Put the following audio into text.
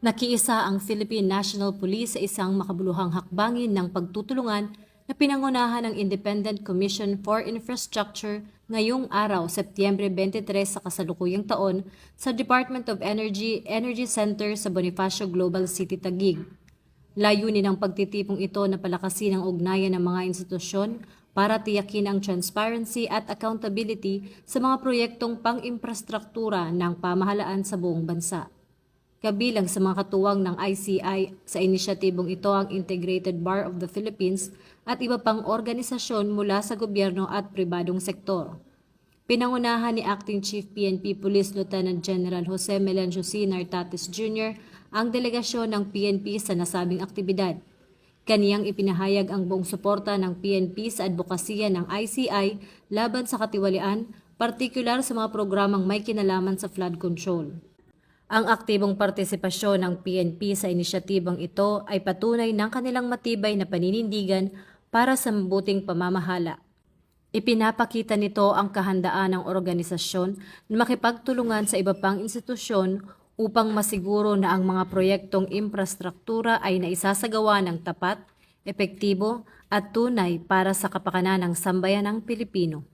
Nakiisa ang Philippine National Police sa isang makabuluhang hakbangin ng pagtutulungan na pinangunahan ng Independent Commission for Infrastructure ngayong araw, Setyembre 23 sa kasalukuyang taon sa Department of Energy Energy Center sa Bonifacio Global City, Taguig. Layunin ng pagtitipong ito na palakasin ang ugnayan ng mga institusyon para tiyakin ang transparency at accountability sa mga proyektong pang-imprastruktura ng pamahalaan sa buong bansa. Kabilang sa mga katuwang ng ICI sa inisyatibong ito ang Integrated Bar of the Philippines at iba pang organisasyon mula sa gobyerno at pribadong sektor. Pinangunahan ni Acting Chief PNP Police Lieutenant General Jose Melencio C. Nartates Jr. ang delegasyon ng PNP sa nasabing aktibidad. Kaniyang ipinahayag ang buong suporta ng PNP sa advokasya ng ICI laban sa katiwalian, partikular sa mga programang may kinalaman sa flood control. Ang aktibong partisipasyon ng PNP sa inisyatibang ito ay patunay ng kanilang matibay na paninindigan para sa mabuting pamamahala. Ipinapakita nito ang kahandaan ng organisasyon na makipagtulungan sa iba pang institusyon upang masiguro na ang mga proyektong infrastruktura ay naisasagawa ng tapat, epektibo at tunay para sa kapakanan ng sambayanang Pilipino.